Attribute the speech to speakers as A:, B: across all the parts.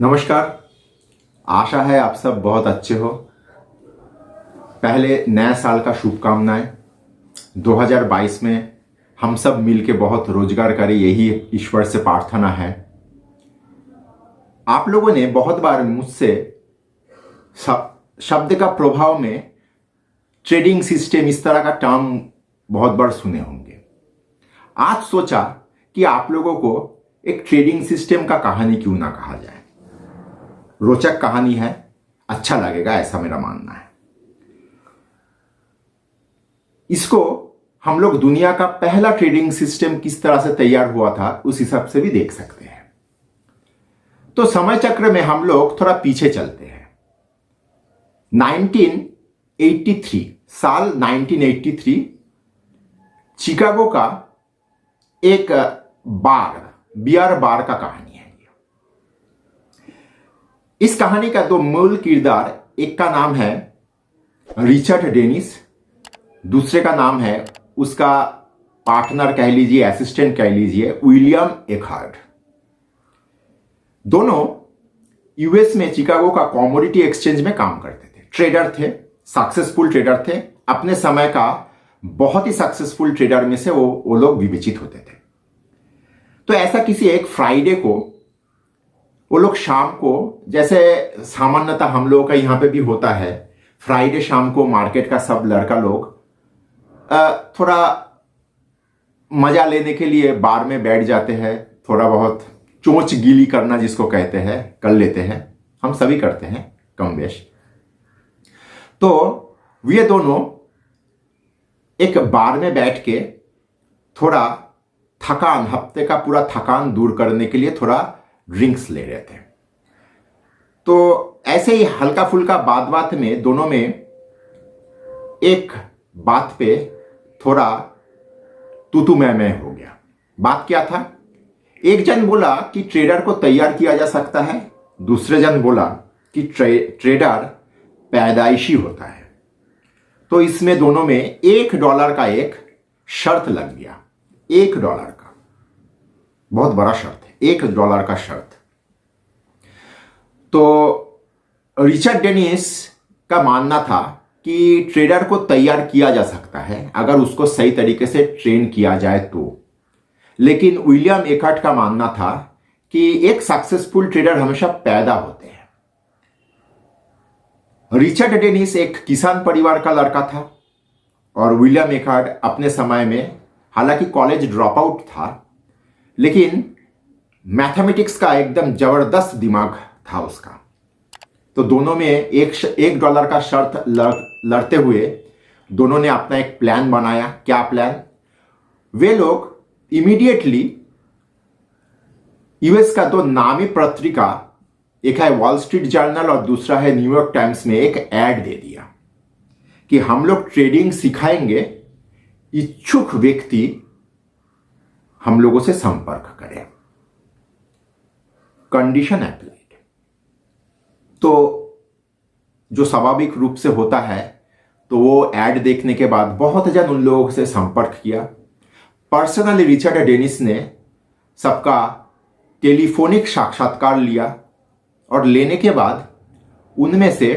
A: नमस्कार। आशा है आप सब बहुत अच्छे हो। पहले नया साल का शुभकामनाएं। 2022 में हम सब मिलके बहुत रोजगार करें, यही ईश्वर से प्रार्थना है। आप लोगों ने बहुत बार मुझसे शब्द का प्रभाव में ट्रेडिंग सिस्टम इस तरह का टर्म बहुत बार सुने होंगे। आज सोचा कि आप लोगों को एक ट्रेडिंग सिस्टम का कहानी क्यों ना कहा जाए। रोचक कहानी है, अच्छा लगेगा ऐसा मेरा मानना है। इसको हम लोग दुनिया का पहला ट्रेडिंग सिस्टम किस तरह से तैयार हुआ था उस हिसाब से भी देख सकते हैं। तो समय चक्र में हम लोग थोड़ा पीछे चलते हैं। 1983 साल 1983 शिकागो का एक बियर बार का कहानी है। इस कहानी का दो मूल किरदार, एक का नाम है रिचर्ड डेनिस, दूसरे का नाम है उसका पार्टनर कह लीजिए, असिस्टेंट कह लीजिए, विलियम एखार्ड। दोनों यूएस में शिकागो का कमोडिटी एक्सचेंज में काम करते थे, ट्रेडर थे, सक्सेसफुल ट्रेडर थे। अपने समय का बहुत ही सक्सेसफुल ट्रेडर में से वो लोग विवेचित होते थे। तो ऐसा किसी एक फ्राइडे को वो लोग शाम को, जैसे सामान्यतः हम लोगों का यहाँ पे भी होता है, फ्राइडे शाम को मार्केट का सब लड़का लोग थोड़ा मजा लेने के लिए बार में बैठ जाते हैं। थोड़ा बहुत चोंच गीली करना जिसको कहते हैं कर लेते हैं, हम सभी करते हैं कम बेश। तो वे दोनों एक बार में बैठ के थोड़ा थकान, हफ्ते का पूरा थकान दूर करने के लिए थोड़ा ड्रिंक्स ले रहे थे। तो ऐसे ही हल्का फुल्का बात में दोनों में एक बात पे थोड़ा तू मैं हो गया। बात क्या था? एक जन बोला कि ट्रेडर को तैयार किया जा सकता है, दूसरे जन बोला कि ट्रेडर पैदाइशी होता है। तो इसमें दोनों में $1 का एक शर्त लग गया। $1 का बहुत बड़ा शर्त है, $1 का शर्त। तो रिचर्ड डेनिस का मानना था कि ट्रेडर को तैयार किया जा सकता है अगर उसको सही तरीके से ट्रेन किया जाए तो। लेकिन विलियम एखार्ड का मानना था कि एक सक्सेसफुल ट्रेडर हमेशा पैदा होते हैं। रिचर्ड डेनिस एक किसान परिवार का लड़का था और विलियम एखार्ड अपने समय में हालांकि कॉलेज ड्रॉप आउट था, लेकिन मैथमेटिक्स का एकदम जबरदस्त दिमाग था उसका। तो दोनों में $1 का शर्त लड़ते हुए दोनों ने अपना एक प्लान बनाया। क्या प्लान? वे लोग इमीडिएटली यूएस का दो नामी पत्रिका, एक है वॉल स्ट्रीट जर्नल और दूसरा है न्यूयॉर्क टाइम्स, में एक ऐड दे दिया कि हम लोग ट्रेडिंग सिखाएंगे, इच्छुक व्यक्ति हम लोगों से संपर्क करें। Condition applied. तो जो स्वाभाविक रूप से होता है, तो वो ऐड देखने के बाद बहुत जन उन लोगों से संपर्क किया। पर्सनली रिचर्ड डेनिस ने सबका टेलीफोनिक साक्षात्कार लिया और लेने के बाद उनमें से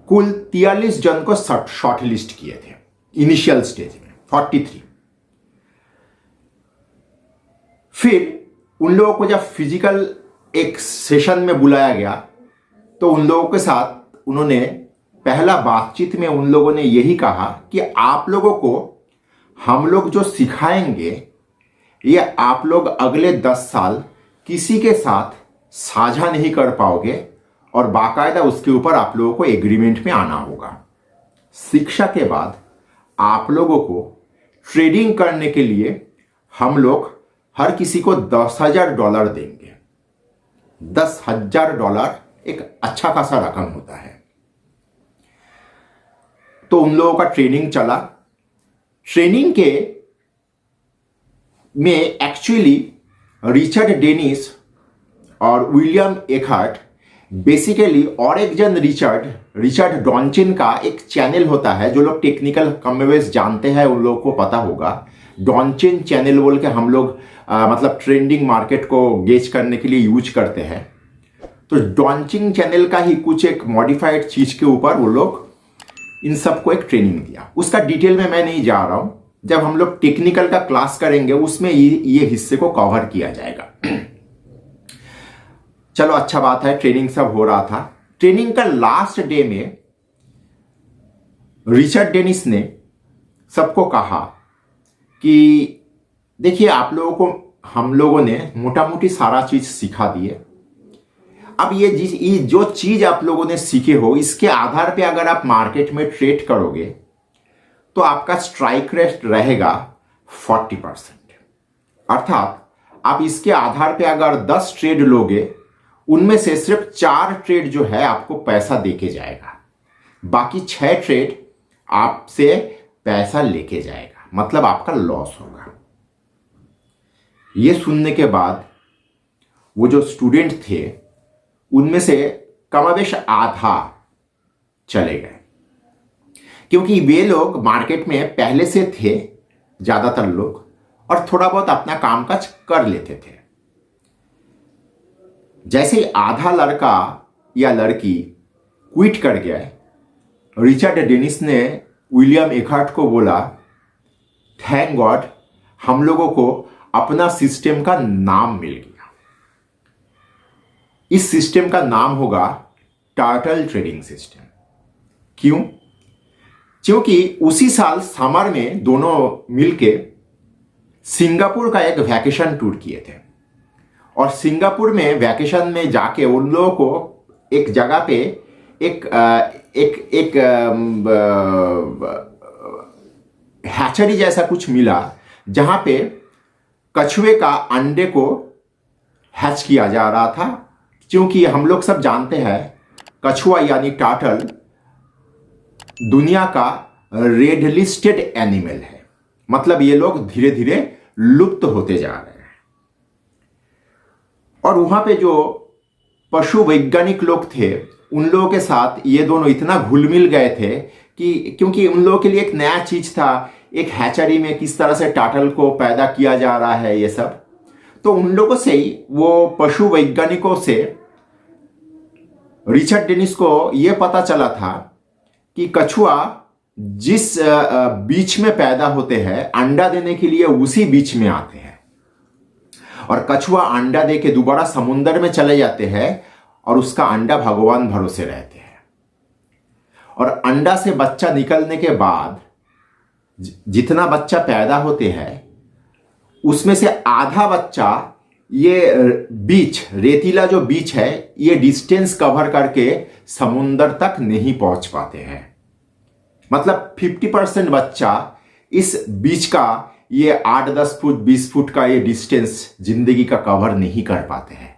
A: कुल 43 जन को शॉर्ट लिस्ट किए थे इनिशियल स्टेज में, 43। फिर उन लोगों को जब फिजिकल एक सेशन में बुलाया गया तो उन लोगों के साथ उन्होंने पहला बातचीत में उन लोगों ने यही कहा कि आप लोगों को हम लोग जो सिखाएंगे ये आप लोग अगले 10 साल किसी के साथ साझा नहीं कर पाओगे और बाकायदा उसके ऊपर आप लोगों को एग्रीमेंट में आना होगा। शिक्षा के बाद आप लोगों को ट्रेडिंग करने के लिए हम लोग हर किसी को $10,000 देंगे। $10,000 एक अच्छा खासा रकम होता है। तो उन लोगों का ट्रेनिंग चला। ट्रेनिंग के में एक्चुअली रिचर्ड डेनिस और विलियम एखार्ड बेसिकली, और एक जन रिचर्ड डॉन्चिन का एक चैनल होता है, जो लोग टेक्निकल कमवेज जानते हैं उन लोगों को पता होगा। डॉन्चिन चैनल बोल के हम लोग मतलब ट्रेंडिंग मार्केट को गेज करने के लिए यूज करते हैं। तो डॉन्चिंग चैनल का ही कुछ एक मॉडिफाइड चीज के ऊपर वो लोग इन सबको एक ट्रेनिंग दिया। उसका डिटेल में मैं नहीं जा रहा हूं, जब हम लोग टेक्निकल का क्लास करेंगे उसमें ये हिस्से को कवर किया जाएगा। चलो अच्छा बात है, ट्रेनिंग सब हो रहा था। ट्रेनिंग का लास्ट डे में रिचर्ड डेनिस ने सबको कहा कि देखिए आप लोगों को हम लोगों ने मोटा मोटी सारा चीज सिखा दिए। अब ये जो चीज आप लोगों ने सीखे हो इसके आधार पे अगर आप मार्केट में ट्रेड करोगे तो आपका स्ट्राइक रेट रहेगा 40%। अर्थात आप इसके आधार पे अगर 10 ट्रेड लोगे उनमें से सिर्फ 4 ट्रेड जो है आपको पैसा देके जाएगा, बाकी 6 ट्रेड आपसे पैसा लेके जाएगा, मतलब आपका लॉस होगा। ये सुनने के बाद वो जो स्टूडेंट थे उनमें से कमावेश आधा चले गए, क्योंकि वे लोग मार्केट में पहले से थे ज्यादातर लोग, और थोड़ा बहुत अपना कामकाज कर लेते थे। जैसे ही आधा लड़का या लड़की क्विट कर गया, रिचर्ड डेनिस ने विलियम एखार्ट को बोला, थैंक गॉड हम लोगों को अपना सिस्टम का नाम मिल गया। इस सिस्टम का नाम होगा टर्टल ट्रेडिंग सिस्टम। क्यों? क्योंकि उसी साल समर में दोनों मिलके सिंगापुर का एक वैकेशन टूर किए थे, और सिंगापुर में वैकेशन में जाके उन लोगों को एक जगह पे एक हैचरी जैसा कुछ मिला, जहां पे कछुए का अंडे को हैच किया जा रहा था। क्योंकि हम लोग सब जानते हैं कछुआ यानी टर्टल दुनिया का रेड लिस्टेड एनिमल है, मतलब ये लोग धीरे धीरे लुप्त होते जा रहे हैं। और वहां पे जो पशु वैज्ञानिक लोग थे उन लोगों के साथ ये दोनों इतना घुल मिल गए थे कि क्योंकि उन लोगों के लिए एक नया चीज था, एक हैचरी में किस तरह से टर्टल को पैदा किया जा रहा है ये सब। तो उन लोगों से ही, वो पशु वैज्ञानिकों से रिचर्ड डेनिस को यह पता चला था कि कछुआ जिस बीच में पैदा होते हैं अंडा देने के लिए उसी बीच में आते हैं, और कछुआ अंडा दे के दोबारा समुद्र में चले जाते हैं और उसका अंडा भगवान भरोसे रहते हैं। और अंडा से बच्चा निकलने के बाद जितना बच्चा पैदा होते हैं उसमें से आधा बच्चा ये बीच, रेतीला जो बीच है, ये डिस्टेंस कवर करके समुद्र तक नहीं पहुंच पाते हैं। मतलब 50% बच्चा इस बीच का ये 8-10 फुट 20 फुट का ये डिस्टेंस जिंदगी का कवर नहीं कर पाते हैं,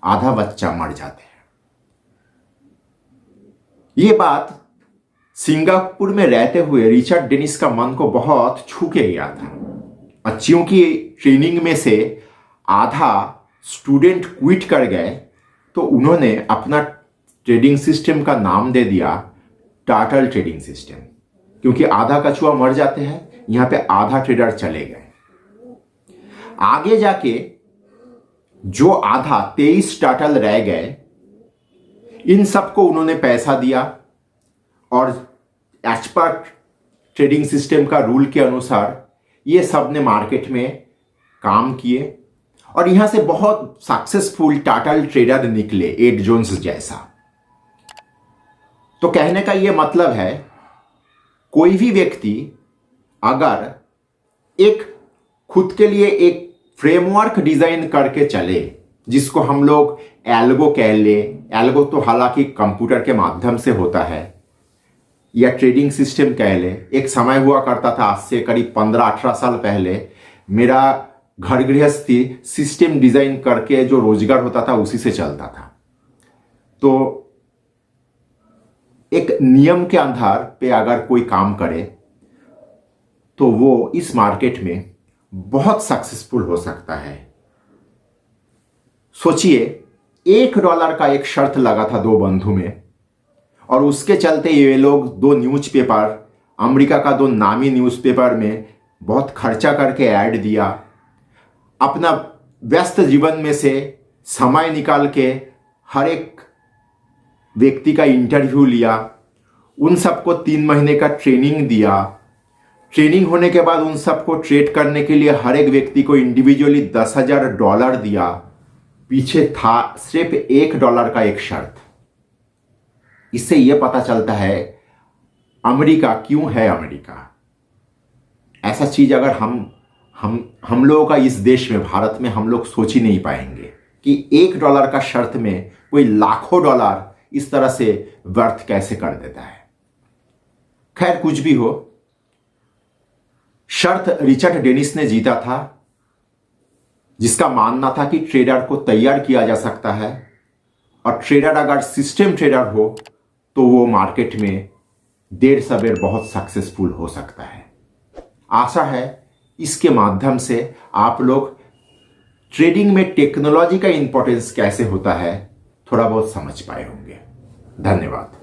A: आधा बच्चा मर जाते हैं। ये बात सिंगापुर में रहते हुए रिचर्ड डेनिस का मन को बहुत छू के गया था। और क्योंकि ट्रेनिंग में से आधा स्टूडेंट क्विट कर गए तो उन्होंने अपना ट्रेडिंग सिस्टम का नाम दे दिया टर्टल ट्रेडिंग सिस्टम। क्योंकि आधा कछुआ मर जाते हैं, यहां पे आधा ट्रेडर चले गए। आगे जाके जो आधा 23 टर्टल रह गए, इन सबको उन्होंने पैसा दिया और एज पर ट्रेडिंग सिस्टम का रूल के अनुसार ये सब ने मार्केट में काम किए, और यहां से बहुत सक्सेसफुल टर्टल ट्रेडर निकले, एड जोन्स जैसा। तो कहने का यह मतलब है, कोई भी व्यक्ति अगर एक खुद के लिए एक फ्रेमवर्क डिजाइन करके चले, जिसको हम लोग एल्गो कह ले, एल्गो तो हालांकि कंप्यूटर के माध्यम से होता है, या ट्रेडिंग सिस्टम कह ले। एक समय हुआ करता था, आज से करीब 15-18 साल पहले, मेरा घर गृहस्थी सिस्टम डिजाइन करके जो रोजगार होता था उसी से चलता था। तो एक नियम के आधार पे अगर कोई काम करे तो वो इस मार्केट में बहुत सक्सेसफुल हो सकता है। सोचिए, $1 का एक शर्त लगा था 2 बंधु में, और उसके चलते ये लोग 2 न्यूज़पेपर, अमेरिका का 2 नामी न्यूज़पेपर में बहुत खर्चा करके ऐड दिया। अपना व्यस्त जीवन में से समय निकाल के हर एक व्यक्ति का इंटरव्यू लिया, उन सबको 3 महीने का ट्रेनिंग दिया। ट्रेनिंग होने के बाद उन सबको ट्रेड करने के लिए हर एक व्यक्ति को इंडिविजुअली $10,000 दिया। पीछे था सिर्फ $1 का एक शर्त। इससे यह पता चलता है अमेरिका क्यों है अमेरिका। ऐसा चीज अगर हम लोगों का इस देश में, भारत में हम लोग सोच ही नहीं पाएंगे कि $1 का शर्त में कोई लाखों डॉलर इस तरह से व्यर्थ कैसे कर देता है। खैर कुछ भी हो, शर्त रिचर्ड डेनिस ने जीता था, जिसका मानना था कि ट्रेडर को तैयार किया जा सकता है और ट्रेडर अगर सिस्टम ट्रेडर हो तो वो मार्केट में देर सवेर बहुत सक्सेसफुल हो सकता है। आशा है इसके माध्यम से आप लोग ट्रेडिंग में टेक्नोलॉजी का इंपॉर्टेंस कैसे होता है थोड़ा बहुत समझ पाए होंगे। धन्यवाद।